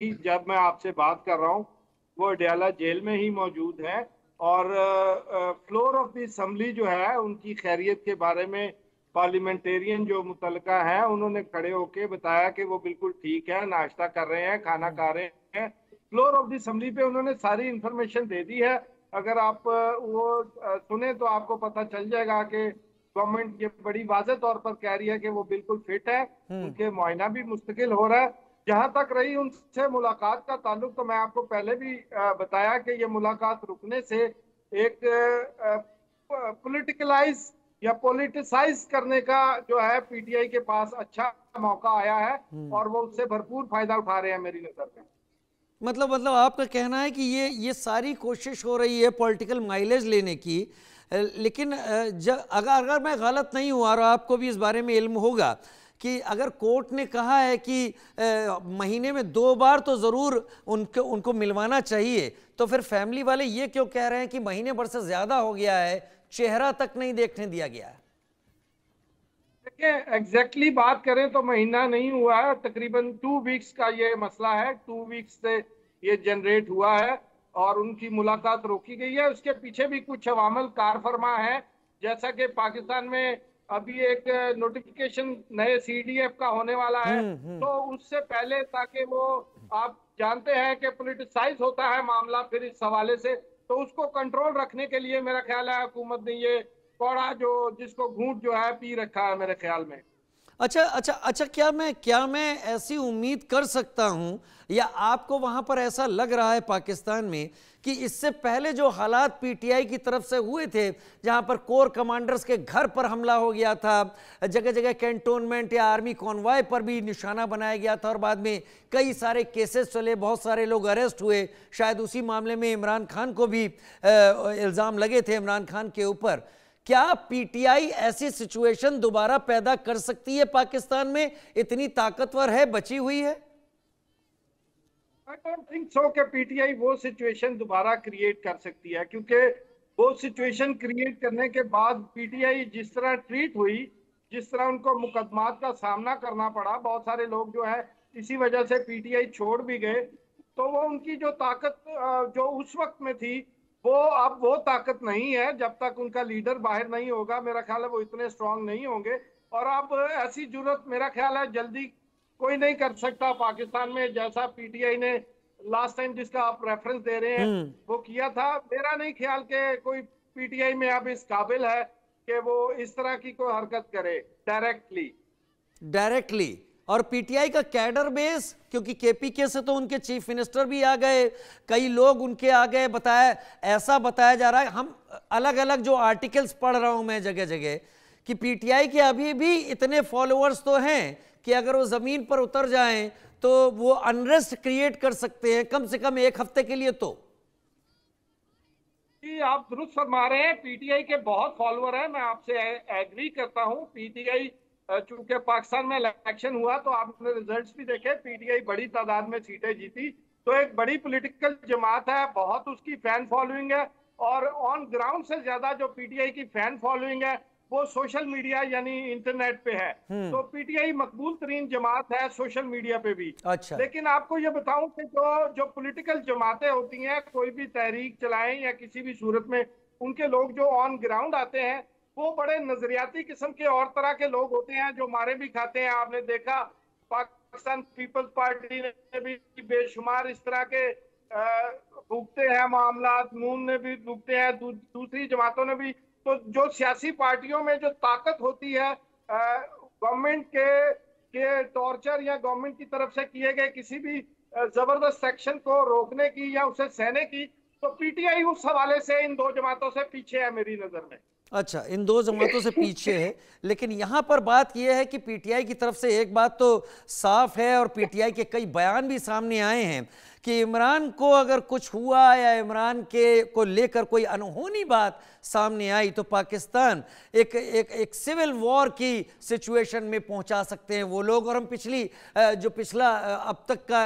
जब मैं आपसे बात कर रहा हूँ वो अडयाला जेल में ही मौजूद है। और फ्लोर ऑफ द असम्बली जो है उनकी खैरियत के बारे में पार्लियामेंटेरियन जो मुतलका है उन्होंने खड़े होके बताया कि वो बिल्कुल ठीक है, नाश्ता कर रहे हैं, खाना खा रहे हैं। फ्लोर ऑफ द असम्बली पे उन्होंने सारी इंफॉर्मेशन दे दी है। अगर आप सुने तो आपको पता चल जाएगा कि गवर्नमेंट ये बड़ी वाज़ेह तौर पर कह रही है कि वो बिल्कुल फिट है, उनके मुआयना भी मुस्तकिल हो रहा है। जहां तक रही उनसे मुलाकात का ताल्लुक, तो मैं आपको पहले भी बताया कि ये मुलाकात रुकने से एक पॉलिटिकलाइज या पॉलिटिसाइज करने का जो है पीटीआई के पास अच्छा मौका आया है और वो उससे भरपूर फायदा उठा रहे हैं मेरी नजर में। मतलब आपका कहना है कि ये सारी कोशिश हो रही है पॉलिटिकल माइलेज लेने की। लेकिन अगर अगर मैं गलत नहीं हूँ और आपको भी इस बारे में इल्म होगा कि अगर कोर्ट ने कहा है कि महीने में 2 बार तो ज़रूर उनको उनको मिलवाना चाहिए, तो फिर फैमिली वाले ये क्यों कह रहे हैं कि महीने भर से ज़्यादा हो गया है, चेहरा तक नहीं देखने दिया गया है? देखिए, एग्जैक्टली बात करें तो महीना नहीं हुआ है, तकरीबन 2 वीक्स का ये मसला है। 2 वीक्स से ये जनरेट हुआ है और उनकी मुलाकात रोकी गई है। उसके पीछे भी कुछ अवामल कार फरमा है, जैसा कि पाकिस्तान में अभी एक नोटिफिकेशन नए सीडीएफ का होने वाला है। तो उससे पहले, ताकि वो, आप जानते हैं कि पोलिटिसाइज होता है मामला फिर इस हवाले से, तो उसको कंट्रोल रखने के लिए मेरा ख्याल है हुकूमत ने ये कौड़ा जो जिसको घूंट जो है पी रखा है मेरे ख्याल में। अच्छा अच्छा अच्छा, क्या मैं ऐसी उम्मीद कर सकता हूं या आपको वहां पर ऐसा लग रहा है पाकिस्तान में कि इससे पहले जो हालात पीटीआई की तरफ से हुए थे, जहां पर कोर कमांडर्स के घर पर हमला हो गया था, जगह जगह कैंटोनमेंट या आर्मी कॉन्वॉय पर भी निशाना बनाया गया था और बाद में कई सारे केसेस चले, बहुत सारे लोग अरेस्ट हुए, शायद उसी मामले में इमरान खान को भी इल्ज़ाम लगे थे इमरान खान के ऊपर, क्या पीटीआई ऐसी सिचुएशन दोबारा पैदा कर सकती है पाकिस्तान में? इतनी ताकतवर है, बची हुई है? आई डोंट थिंक सो कि पीटीआई वो सिचुएशन दोबारा क्रिएट कर सकती है, क्योंकि वो सिचुएशन क्रिएट करने के बाद पीटीआई जिस तरह ट्रीट हुई, जिस तरह उनको मुकदमात का सामना करना पड़ा, बहुत सारे लोग जो है इसी वजह से पीटीआई छोड़ भी गए। तो वो उनकी जो ताकत जो उस वक्त में थी, वो अब वो ताकत नहीं है। जब तक उनका लीडर बाहर नहीं होगा, मेरा ख्याल है वो इतने स्ट्रांग नहीं होंगे। और अब ऐसी जरूरत मेरा ख्याल है जल्दी कोई नहीं कर सकता पाकिस्तान में, जैसा पीटीआई ने लास्ट टाइम जिसका आप रेफरेंस दे रहे हैं वो किया था। मेरा नहीं ख्याल कि कोई पीटीआई में अब इस काबिल है कि वो इस तरह की कोई हरकत करे डायरेक्टली। डायरेक्टली। और पीटीआई का कैडर बेस, क्योंकि केपीके से तो उनके चीफ मिनिस्टर भी आ गए, कई लोग उनके आ गए, ऐसा बताया जा रहा है, हम अलग अलग जो आर्टिकल्स पढ़ रहा हूं मैं जगह जगह, कि पीटीआई के अभी भी इतने फॉलोअर्स तो हैं कि अगर वो जमीन पर उतर जाएं तो वो अनरेस्ट क्रिएट कर सकते हैं, कम से कम 1 हफ्ते के लिए तो। जी, आप दुरुस्त फरमा रहे हैं, पीटीआई के बहुत फॉलोअर हैं, मैं आपसे एग्री करता हूं। पीटीआई चूंकि पाकिस्तान में इलेक्शन हुआ तो आपने रिजल्ट्स भी देखे, पीटीआई बड़ी तादाद में सीटें जीती, तो एक बड़ी पॉलिटिकल जमात है, बहुत उसकी फैन फॉलोइंग है। और ऑन ग्राउंड से ज्यादा जो पीटीआई की फैन फॉलोइंग है वो सोशल मीडिया यानी इंटरनेट पे है। तो पीटीआई मकबूल तरीन जमात है सोशल मीडिया पे भी। अच्छा। लेकिन आपको ये बताऊं कि जो जो पॉलिटिकल जमातें होती हैं, कोई भी तहरीक चलाएं या किसी भी सूरत में, उनके लोग जो ऑन ग्राउंड आते हैं वो बड़े नजरियाती किस्म के और तरह के लोग होते हैं जो मारे भी खाते हैं। आपने देखा पाकिस्तान पीपल्स पार्टी ने भी बेशुमार इस तरह के भुगते हैं मामला, नून ने भी भुगते हैं, दूसरी जमातों ने भी। तो जो सियासी पार्टियों में जो ताकत होती है गवर्नमेंट के टॉर्चर या गवर्नमेंट की तरफ से किए गए किसी भी जबरदस्त सेक्शन को रोकने की या उसे सहने की, तो पीटीआई उस हवाले से इन दो जमातों से पीछे है मेरी नजर में। अच्छा, इन दो जमातों से पीछे है। लेकिन यहां पर बात यह है कि पीटीआई की तरफ से एक बात तो साफ है और पीटीआई के कई बयान भी सामने आए हैं कि इमरान को अगर कुछ हुआ या इमरान के को लेकर कोई अनहोनी बात सामने आई तो पाकिस्तान एक एक एक सिविल वॉर की सिचुएशन में पहुंचा सकते हैं वो लोग। और हम जो पिछला अब तक का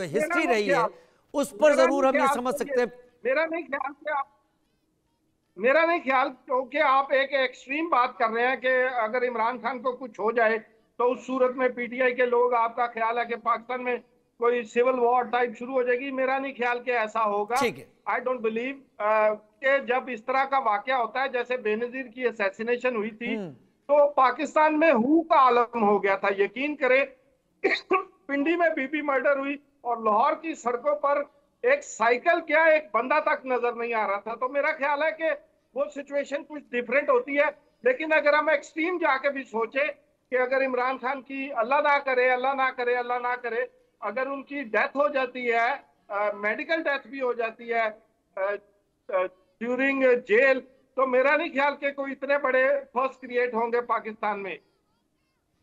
हिस्ट्री रही है उस पर जरूर हम ये समझ सकते हैं। मेरा नहीं ख्याल कि आप मेरा नहीं ख्याल, क्योंकि आप एक एक्सट्रीम बात कर रहे हैं कि अगर इमरान खान को कुछ हो जाए तो उस सूरत में पीटीआई के लोग, आपका ख्याल है कि पाकिस्तान में कोई सिविल वॉर टाइप शुरू हो जाएगी, मेरा नहीं ख्याल कि ऐसा होगा। ठीक है। आई डोंट बिलीव कि जब इस तरह का वाकया होता है, जैसे बेनजीर की असैसिनेशन हुई थी, हम्म। तो पाकिस्तान में हू का आलम हो गया था। यकीन करें, पिंडी में बीबी मर्डर हुई और लाहौर की सड़कों पर एक साइकिल क्या एक बंदा तक नजर नहीं आ रहा था। तो मेरा ख्याल है कि वो सिचुएशन कुछ डिफरेंट होती है। लेकिन अगर हम एक्सट्रीम जाके भी सोचे कि अगर इमरान खान की, अल्लाह ना करे, अल्लाह ना करे, अल्लाह ना करे, अगर उनकी डेथ हो जाती है, मेडिकल डेथ भी हो जाती है ड्यूरिंग जेल, तो मेरा नहीं ख्याल कि कोई इतने बड़े फर्स्ट क्रिएट होंगे पाकिस्तान में।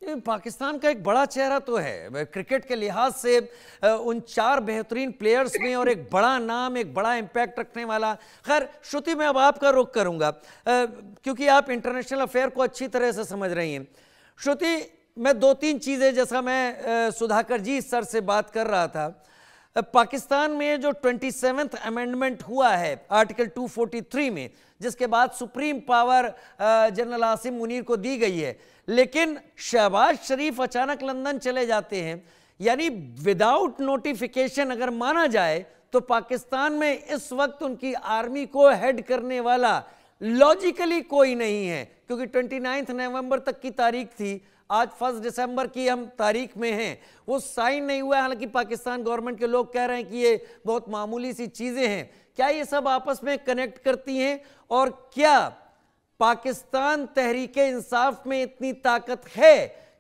ये पाकिस्तान का एक बड़ा चेहरा तो है क्रिकेट के लिहाज से, उन 4 बेहतरीन प्लेयर्स में, और एक बड़ा नाम, एक बड़ा इम्पैक्ट रखने वाला। खैर श्रुति, मैं अब आपका रुख करूंगा क्योंकि आप इंटरनेशनल अफेयर को अच्छी तरह से समझ रही हैं। श्रुति, मैं 2-3 चीज़ें, जैसा मैं सुधाकर जी सर से बात कर रहा था, पाकिस्तान में जो 27th अमेंडमेंट हुआ है आर्टिकल 243 में, जिसके बाद supreme power general Asim Munir को दी गई है, लेकिन शहबाज शरीफ अचानक लंदन चले जाते हैं, यानी विदाउट नोटिफिकेशन अगर माना जाए तो पाकिस्तान में इस वक्त उनकी आर्मी को हेड करने वाला लॉजिकली कोई नहीं है, क्योंकि 29 नवंबर तक की तारीख थी, आज 1 दिसंबर की हम तारीख में हैं, वो साइन नहीं हुआ है। हालांकि पाकिस्तान गवर्नमेंट के लोग कह रहे हैं कि ये बहुत मामूली सी चीजें हैं। क्या ये सब आपस में कनेक्ट करती हैं, और क्या पाकिस्तान तहरीके इंसाफ में इतनी ताकत है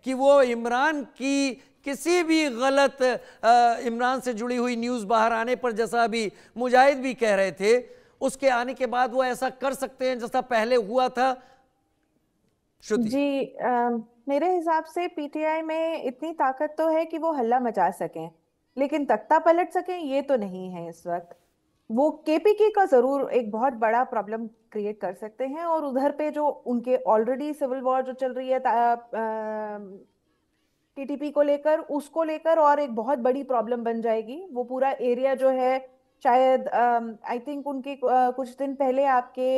कि वो इमरान की किसी भी गलत इमरान से जुड़ी हुई न्यूज़ बाहर आने पर, जैसा अभी मुजाहिद भी कह रहे थे, उसके आने के बाद वो ऐसा कर सकते हैं जैसा पहले हुआ था? श्रुति जी, मेरे हिसाब से पीटीआई में इतनी ताकत तो है कि वो हल्ला मचा सकें, लेकिन तख्ता पलट सकें ये तो नहीं है इस वक्त। वो केपीके का जरूर एक बहुत बड़ा प्रॉब्लम क्रिएट कर सकते हैं, और उधर पे जो उनके ऑलरेडी सिविल वॉर जो चल रही है टीटीपी को लेकर, उसको लेकर और एक बहुत बड़ी प्रॉब्लम बन जाएगी। वो पूरा एरिया जो है, शायद आई थिंक उनके कुछ दिन पहले आपके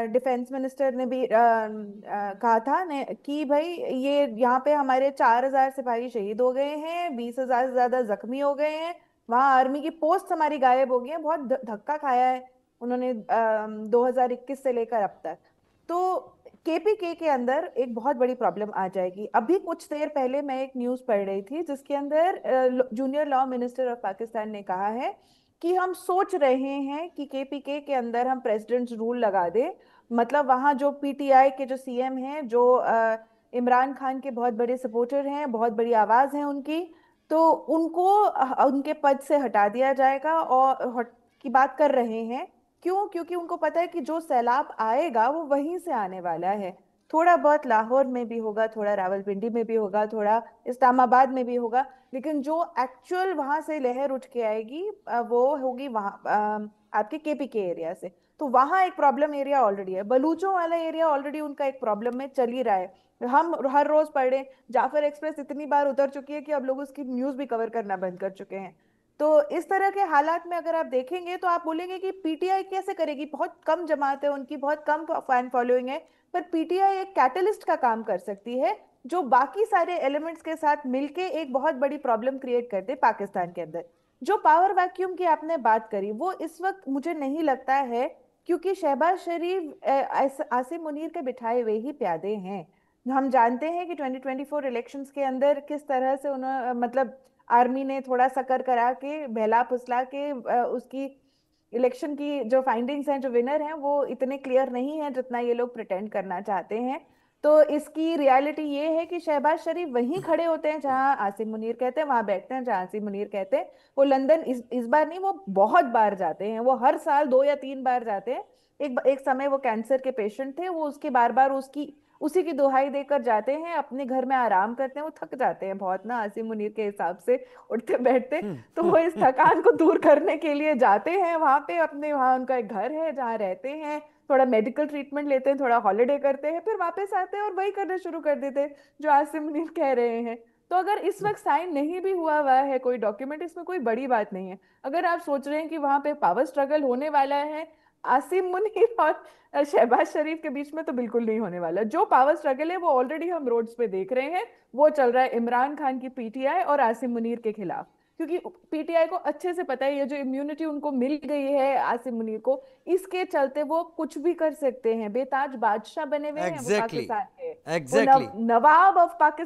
डिफेंस मिनिस्टर ने भी कहा था ने कि भाई ये यहाँ पे हमारे 4000 सिपाही शहीद हो गए हैं, 20,000 से ज्यादा जख्मी हो गए हैं, वहाँ आर्मी की पोस्ट हमारी गायब हो गई है। बहुत धक्का खाया है उन्होंने 2021 से लेकर अब तक। तो केपीके के अंदर एक बहुत बड़ी प्रॉब्लम आ जाएगी। अभी कुछ देर पहले मैं एक न्यूज़ पढ़ रही थी जिसके अंदर junior law minister of Pakistan ने कहा है कि हम सोच रहे हैं कि केपीके के अंदर हम प्रेसिडेंट्स रूल लगा दें। मतलब वहाँ जो पीटीआई के जो सीएम हैं, जो इमरान खान के बहुत बड़े सपोर्टर हैं, बहुत बड़ी आवाज़ है उनकी, तो उनको उनके पद से हटा दिया जाएगा। और की बात कर रहे हैं क्यों? क्योंकि उनको पता है कि जो सैलाब आएगा वो वहीं से आने वाला है। थोड़ा बहुत लाहौर में भी होगा, थोड़ा रावलपिंडी में भी होगा, थोड़ा इस्लामाबाद में भी होगा, लेकिन जो एक्चुअल वहां से लहर उठ के आएगी वो होगी वहां आपके केपीके एरिया से। तो वहां एक प्रॉब्लम एरिया ऑलरेडी है। बलूचों वाला एरिया ऑलरेडी उनका एक प्रॉब्लम में चल ही रहा है। हम हर रोज पढ़े, जाफर एक्सप्रेस इतनी बार उतर चुकी है कि अब लोग उसकी न्यूज भी कवर करना बंद कर चुके हैं। तो इस तरह के हालात में अगर आप देखेंगे तो आप बोलेंगे कि पीटीआई कैसे करेगी, बहुत कम जमात है उनकी, बहुत कम फैन फॉलोइंग है, पर पीटीआई एक कैटलिस्ट का काम कर सकती है जो बाकी सारे एलिमेंट्स के साथ मिलके एक बहुत बड़ी प्रॉब्लम क्रिएट कर दे पाकिस्तान के अंदर। जो पावर वैक्यूम की आपने बात करी वो इस वक्त मुझे नहीं लगता है, क्योंकि शहबाज शरीफ आसिम मुनीर के बिठाए हुए ही प्यादे हैं। हम जानते हैं कि 2024 इलेक्शंस के अंदर किस तरह से उन्होंने मतलब आर्मी ने थोड़ा सकर करा के, बहला फुसला के उसकी इलेक्शन की जो फाइंडिंग्स हैं, जो विनर हैं, वो इतने क्लियर नहीं है जितना ये लोग प्रिटेंड करना चाहते हैं। तो इसकी रियलिटी ये है कि शहबाज शरीफ वहीं खड़े होते हैं जहां आसिम मुनीर कहते हैं, वहां बैठते हैं जहां आसिम मुनीर कहते हैं। वो लंदन इस बार नहीं, वो बहुत बार जाते हैं, वो हर साल 2 या 3 बार जाते हैं। एक समय वो कैंसर के पेशेंट थे, वो उसके बार बार उसी की दुहाई देकर जाते हैं, अपने घर में आराम करते हैं। वो थक जाते हैं बहुत ना आसिम मुनीर के हिसाब से उठते बैठते, तो वो इस थकान को दूर करने के लिए जाते हैं वहां पे, अपने वहां उनका एक घर है जहाँ रहते हैं, थोड़ा मेडिकल ट्रीटमेंट लेते हैं, थोड़ा हॉलिडे करते हैं, फिर वापस आते हैं और वही करना शुरू कर देते हैं जो आसिम मुनीर कह रहे हैं। तो अगर इस वक्त साइन नहीं भी हुआ है कोई डॉक्यूमेंट, इसमें कोई बड़ी बात नहीं है। अगर आप सोच रहे हैं कि वहां पे पावर स्ट्रगल होने वाला है आसिम मुनीर और शहबाज शरीफ के बीच में, तो बिल्कुल नहीं होने वाला। जो पावर स्ट्रगल है वो ऑलरेडी हम रोड्स पे देख रहे हैं, वो चल रहा है इमरान खान की पीटीआई और आसिम मुनीर के खिलाफ। क्योंकि पीटीआई को अच्छे से पता है ये जो इम्यूनिटी उनको मिल गई है आसिम मुनीर को, इसके चलते वो कुछ भी कर सकते हैं, बेताज बादशाह बने हुए हैं वो एग्जैक्टली पाकिस्तान के, वो एग्जैक्टली नवाब ऑफ पाकिस्तान